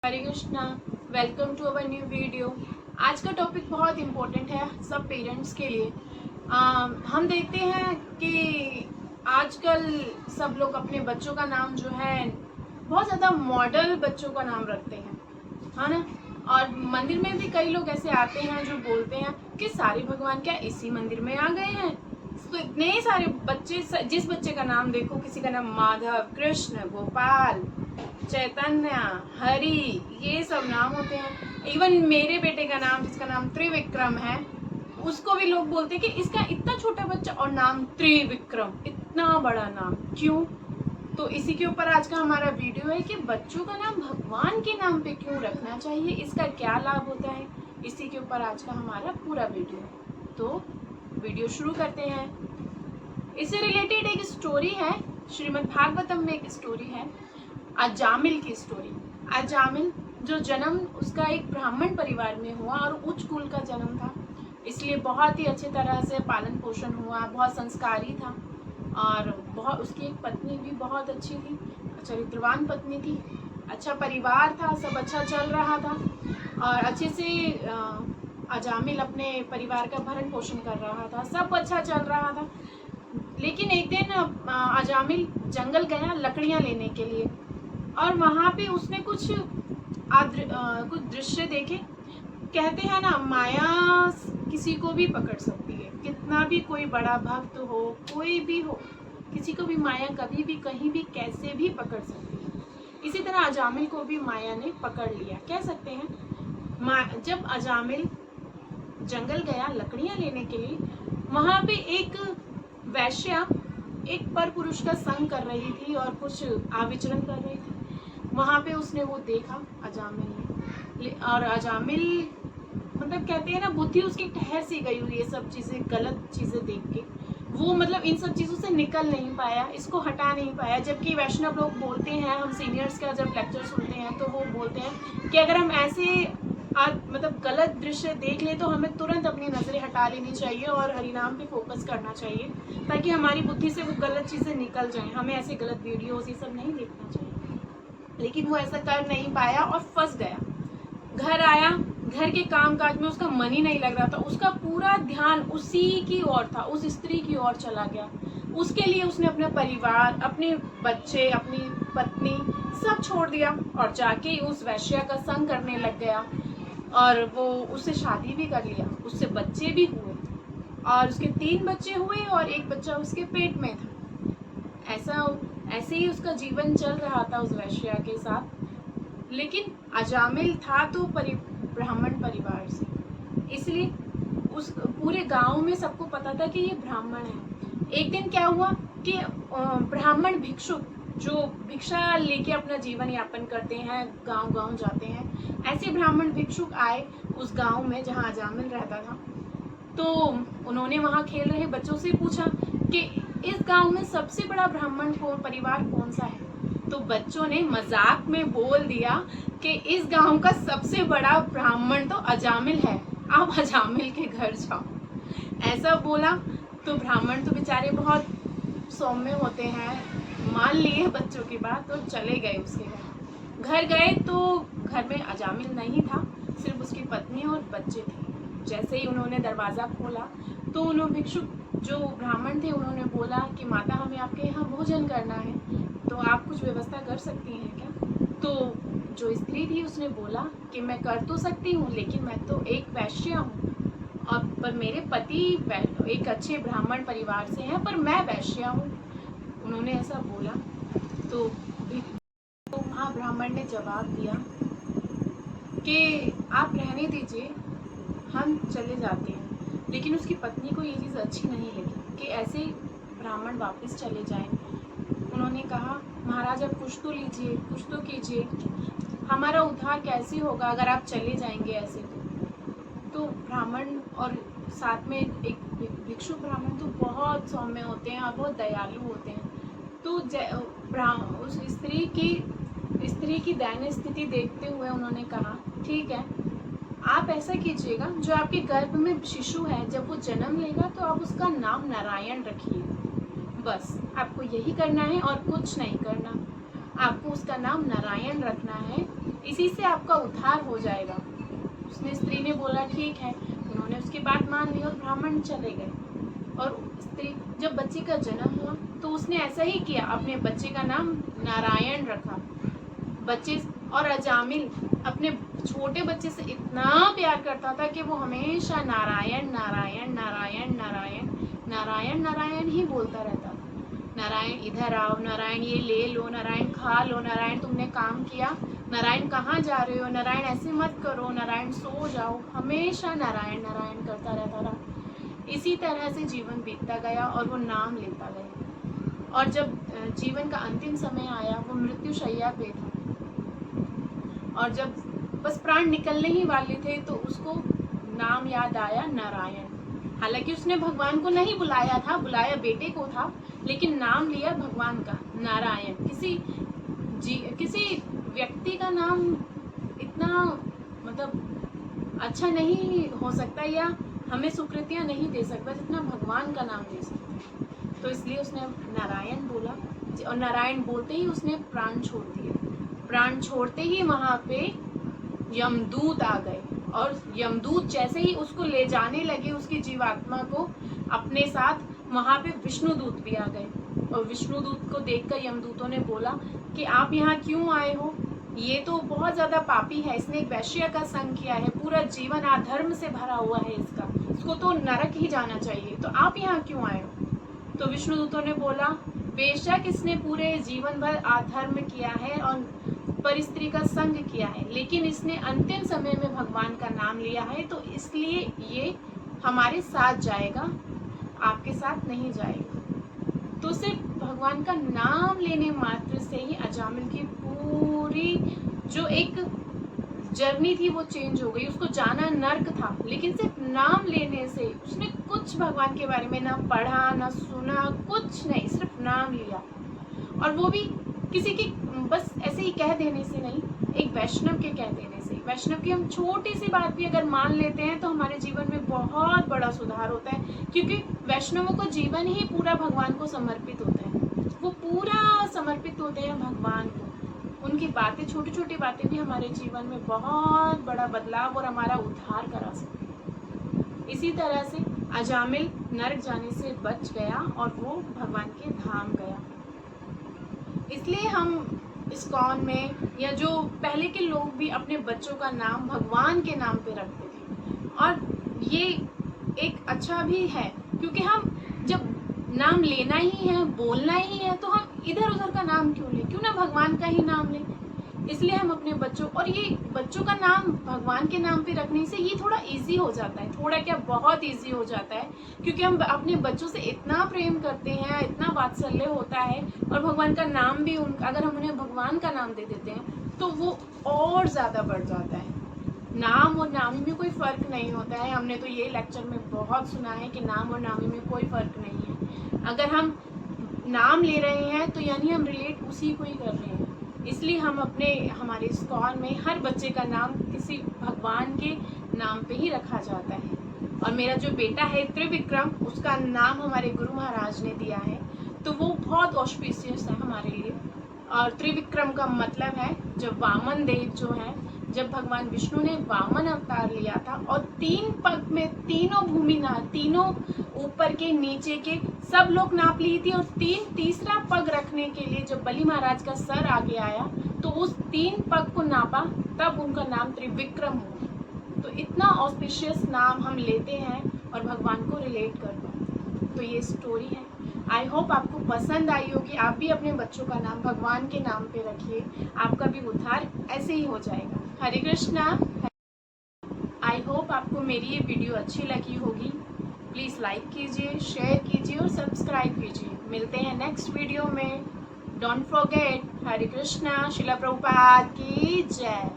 Hare Krishna. Welcome to our new video. आज का topic बहुत इम्पोर्टेंट है सब पेरेंट्स के लिए। हम देखते हैं कि आजकल सब लोग अपने बच्चों का नाम जो है बहुत ज़्यादा मॉडल बच्चों का नाम रखते हैं, है ना। और मंदिर में भी कई लोग ऐसे आते हैं जो बोलते हैं कि सारे भगवान क्या इसी मंदिर में आ गए हैं। तो इतने सारे बच्चे, जिस बच्चे का नाम देखो, किसी का नाम माधव, कृष्ण, गोपाल, चैतन्य, हरि, ये सब नाम होते हैं। इवन मेरे बेटे का नाम, जिसका नाम त्रिविक्रम है, उसको भी लोग बोलते हैं कि इसका इतना छोटा बच्चा और नाम त्रिविक्रम, इतना बड़ा नाम क्यों। तो इसी के ऊपर आज का हमारा वीडियो है कि बच्चों का नाम भगवान के नाम पे क्यों रखना चाहिए, इसका क्या लाभ होता है। इसी के ऊपर आज का हमारा पूरा वीडियो है। तो वीडियो शुरू करते हैं। इससे रिलेटेड एक स्टोरी है, श्रीमद् भागवतम में एक स्टोरी है, अजामिल की स्टोरी। अजामिल जो जन्म उसका एक ब्राह्मण परिवार में हुआ और उच्च कुल का जन्म था, इसलिए बहुत ही अच्छी तरह से पालन पोषण हुआ, बहुत संस्कारी था और बहुत, उसकी एक पत्नी भी बहुत अच्छी थी, चरित्रवान पत्नी थी, अच्छा परिवार था, सब अच्छा चल रहा था और अच्छे से अजामिल अपने परिवार का भरण पोषण कर रहा था, सब अच्छा चल रहा था। लेकिन एक दिन अजामिल जंगल गया लकड़ियां लेने के लिए और वहां पे उसने कुछ दृश्य देखे। कहते हैं ना, माया किसी को भी पकड़ सकती है, कितना भी कोई बड़ा भक्त हो, कोई भी हो, किसी को भी माया कभी भी कहीं भी कैसे भी पकड़ सकती है। इसी तरह अजामिल को भी माया ने पकड़ लिया, कह सकते हैं। जब अजामिल जंगल गया लकड़ियां लेने के लिए, वहां पे एक वैश्या एक पर पुरुष का संग कर रही थी और कुछ आविचरण कर रही थी। वहां पे उसने वो देखा अजामिल ने, और अजामिल मतलब कहते हैं ना, बुद्धि उसकी ठहर सी गई हुई, ये सब चीजें, गलत चीजें देख के वो मतलब इन सब चीजों से निकल नहीं पाया, इसको हटा नहीं पाया। जबकि वैष्णव लोग बोलते हैं, हम सीनियर्स का जब लेक्चर सुनते हैं तो वो बोलते हैं कि अगर हम ऐसे मतलब गलत दृश्य देख ले तो हमें तुरंत अपनी नजरें हटा लेनी चाहिए और हरिनाम पे फोकस करना चाहिए, ताकि हमारी बुद्धि से वो गलत चीजें निकल जाएं। हमें ऐसे गलत वीडियोस ये सब नहीं देखना चाहिए। लेकिन वो ऐसा कर नहीं पाया और फंस गया। घर आया, घर के काम काज में उसका मन ही नहीं लग रहा था, उसका पूरा ध्यान उसी की ओर था, उस स्त्री की ओर चला गया। उसके लिए उसने अपना परिवार, अपने बच्चे, अपनी पत्नी सब छोड़ दिया और जाके उस वैश्या का संग करने लग गया और वो उससे शादी भी कर लिया, उससे बच्चे भी हुए और उसके 3 बच्चे हुए और एक बच्चा उसके पेट में था। ऐसे ही उसका जीवन चल रहा था उस वैश्या के साथ। लेकिन अजामिल था तो ब्राह्मण परिवार से, इसलिए उस पूरे गांव में सबको पता था कि ये ब्राह्मण है। एक दिन क्या हुआ कि ब्राह्मण भिक्षुक जो भिक्षा लेके अपना जीवन यापन करते हैं, गांव गांव जाते हैं, ऐसे ब्राह्मण भिक्षुक आए उस गांव में जहां अजामिल रहता था। तो उन्होंने वहां खेल रहे बच्चों से पूछा कि इस गांव में सबसे बड़ा ब्राह्मण परिवार कौन सा है। तो बच्चों ने मजाक में बोल दिया कि इस गांव का सबसे बड़ा ब्राह्मण तो अजामिल है, आप अजामिल के घर जाओ। ऐसा बोला तो ब्राह्मण तो बेचारे बहुत सौम्य होते हैं, मान लिए बच्चों की बात और चले गए उसके घर। घर गए तो घर में अजामिल नहीं था, सिर्फ उसकी पत्नी और बच्चे थे। जैसे ही उन्होंने दरवाज़ा खोला तो उन्होंने भिक्षुक जो ब्राह्मण थे उन्होंने बोला कि माता, हमें आपके यहाँ भोजन करना है, तो आप कुछ व्यवस्था कर सकती हैं क्या। तो जो स्त्री थी उसने बोला कि मैं कर तो सकती हूँ, लेकिन मैं तो एक वैश्या हूँ और पर मेरे पति एक अच्छे ब्राह्मण परिवार से हैं, पर मैं वैश्या हूँ। उन्होंने ऐसा बोला तो वहाँ ब्राह्मण ने जवाब दिया कि आप रहने दीजिए, हम चले जाते हैं। लेकिन उसकी पत्नी को ये चीज़ अच्छी नहीं लगी कि ऐसे ब्राह्मण वापस चले जाएं। उन्होंने कहा, महाराज आप कुछ तो लीजिए, कुछ तो कीजिए, हमारा उद्धार कैसे होगा अगर आप चले जाएंगे ऐसे। तो ब्राह्मण और साथ में एक भिक्षु ब्राह्मण तो बहुत सौम्य होते हैं और बहुत दयालु होते हैं। तो उस स्त्री की दयनीय स्थिति देखते हुए उन्होंने कहा, ठीक है, आप ऐसा कीजिएगा, जो आपके गर्भ में शिशु है जब वो जन्म लेगा तो आप उसका नाम नारायण रखिए। बस आपको यही करना है और कुछ नहीं करना, आपको उसका नाम नारायण रखना है। इसी से आपका उद्धार हो जाएगा। उसने स्त्री ने बोला ठीक है, उन्होंने उसकी बात मान ली और ब्राह्मण चले गए। और स्त्री जब बच्चे का जन्म हुआ तो उसने ऐसा ही किया, अपने बच्चे का नाम नारायण रखा। बच्चे और अजामिल अपने छोटे बच्चे से इतना प्यार करता था कि वो हमेशा नारायण नारायण नारायण नारायण नारायण नारायण ही बोलता रहता था। नारायण इधर आओ, नारायण ये ले लो, नारायण खा लो, नारायण तुमने काम किया, नारायण कहाँ जा रहे हो, नारायण ऐसे मत करो, नारायण सो जाओ, हमेशा नारायण नारायण करता रहता था। इसी तरह से जीवन बीतता गया और वो नाम लेता गया। और जब जीवन का अंतिम समय आया, वो मृत्यु शैया पे था और जब बस प्राण निकलने ही वाले थे तो उसको नाम याद आया नारायण। हालांकि उसने भगवान को नहीं बुलाया था, बुलाया बेटे को था, लेकिन नाम लिया भगवान का नारायण। किसी व्यक्ति का नाम इतना मतलब अच्छा नहीं हो सकता या हमें सुकृतियाँ नहीं दे सकता जितना भगवान का नाम दे सकता। तो इसलिए उसने नारायण बोला और नारायण बोलते ही उसने प्राण छोड़ दिए। प्राण छोड़ते ही वहां पे यमदूत आ गए और यमदूत जैसे ही उसको ले जाने लगे, उसकी जीवात्मा को अपने साथ, वहां पे विष्णुदूत भी आ गए। और विष्णुदूत को देखकर यमदूतों ने बोला कि आप यहाँ क्यों आए हो, ये तो बहुत ज्यादा पापी है, इसने एक वैश्य का संग किया है, पूरा जीवन अधर्म से भरा हुआ है इसको तो नरक ही जाना चाहिए, तो आप यहाँ क्यों आए हो। तो विष्णुदूतों ने बोला बेशक इसने पूरे जीवन भर अधर्म किया है और पर स्त्री का संग किया है, लेकिन इसने अंतिम समय में भगवान का नाम लिया है, तो इसलिए ये हमारे साथ जाएगा, आपके साथ नहीं जाएगा। तो सिर्फ भगवान का नाम लेने मात्र से ही अजामिल की पूरी जो एक जर्नी थी वो चेंज हो गई। उसको जाना नर्क था, लेकिन सिर्फ नाम लेने से उसने कुछ भगवान के बारे में ना पढ़ा ना सुना, कुछ नहीं, सिर्फ नाम लिया। और वो भी किसी की बस ऐसे ही कह देने से नहीं, एक वैष्णव के कह देने से। वैष्णव की हम छोटी सी बात भी अगर मान लेते हैं तो हमारे जीवन में बहुत बड़ा सुधार होता है, क्योंकि वैष्णवों को जीवन ही पूरा भगवान को समर्पित होता है। वो पूरा समर्पित होते हैं भगवान को। उनकी बातें, छोटी छोटी बातें भी हमारे जीवन में बहुत बड़ा बदलाव और हमारा उद्धार करा सकती है। इसी तरह से अजामिल नरक जाने से बच गया और वो भगवान के धाम गया। इसलिए हम इस्कॉन में या जो पहले के लोग भी अपने बच्चों का नाम भगवान के नाम पे रखते थे। और ये एक अच्छा भी है, क्योंकि हम जब नाम लेना ही है, बोलना ही है, तो हम इधर उधर का नाम क्यों लें, क्यों ना भगवान का ही नाम लें। इसलिए हम अपने बच्चों, और ये बच्चों का नाम भगवान के नाम पे रखने से ये थोड़ा इजी हो जाता है, थोड़ा क्या बहुत इजी हो जाता है, क्योंकि हम अपने बच्चों से इतना प्रेम करते हैं, इतना वात्सल्य होता है। और भगवान का नाम भी अगर हम उन्हें भगवान का नाम दे देते हैं तो वो और ज़्यादा बढ़ जाता है। नाम और नामी में कोई फ़र्क नहीं होता है। हमने तो ये लेक्चर में बहुत सुना है कि नाम और नामी में कोई फ़र्क नहीं है। अगर हम नाम ले रहे हैं तो यानी हम रिलेट उसी को ही कर रहे हैं। इसलिए हम हमारे इस्कॉन में हर बच्चे का नाम किसी भगवान के नाम पे ही रखा जाता है। और मेरा जो बेटा है त्रिविक्रम, उसका नाम हमारे गुरु महाराज ने दिया है, तो वो बहुत ऑस्पिशियस है हमारे लिए। और त्रिविक्रम का मतलब है जब वामन देव जो है, जब भगवान विष्णु ने वामन अवतार लिया था और 3 पग में तीनों भूमि तीनों ऊपर के नीचे के सब लोग नाप ली थी, और तीसरा पग रखने के लिए जब बलि महाराज का सर आगे आया तो उस 3 पग को नापा, तब उनका नाम त्रिविक्रम हुआ। तो इतना ऑस्पिशियस नाम हम लेते हैं और भगवान को रिलेट करते हैं। तो ये स्टोरी है। आई होप आपको पसंद आई होगी। आप भी अपने बच्चों का नाम भगवान के नाम पे रखिए, आपका भी उद्धार ऐसे ही हो जाएगा। हरे कृष्णा। आई होप आपको मेरी ये वीडियो अच्छी लगी होगी। प्लीज़ लाइक कीजिए, शेयर कीजिए और सब्सक्राइब कीजिए। मिलते हैं नेक्स्ट वीडियो में। डोंट फॉरगेट, हरे कृष्णा। शिला प्रभुपाद की जय।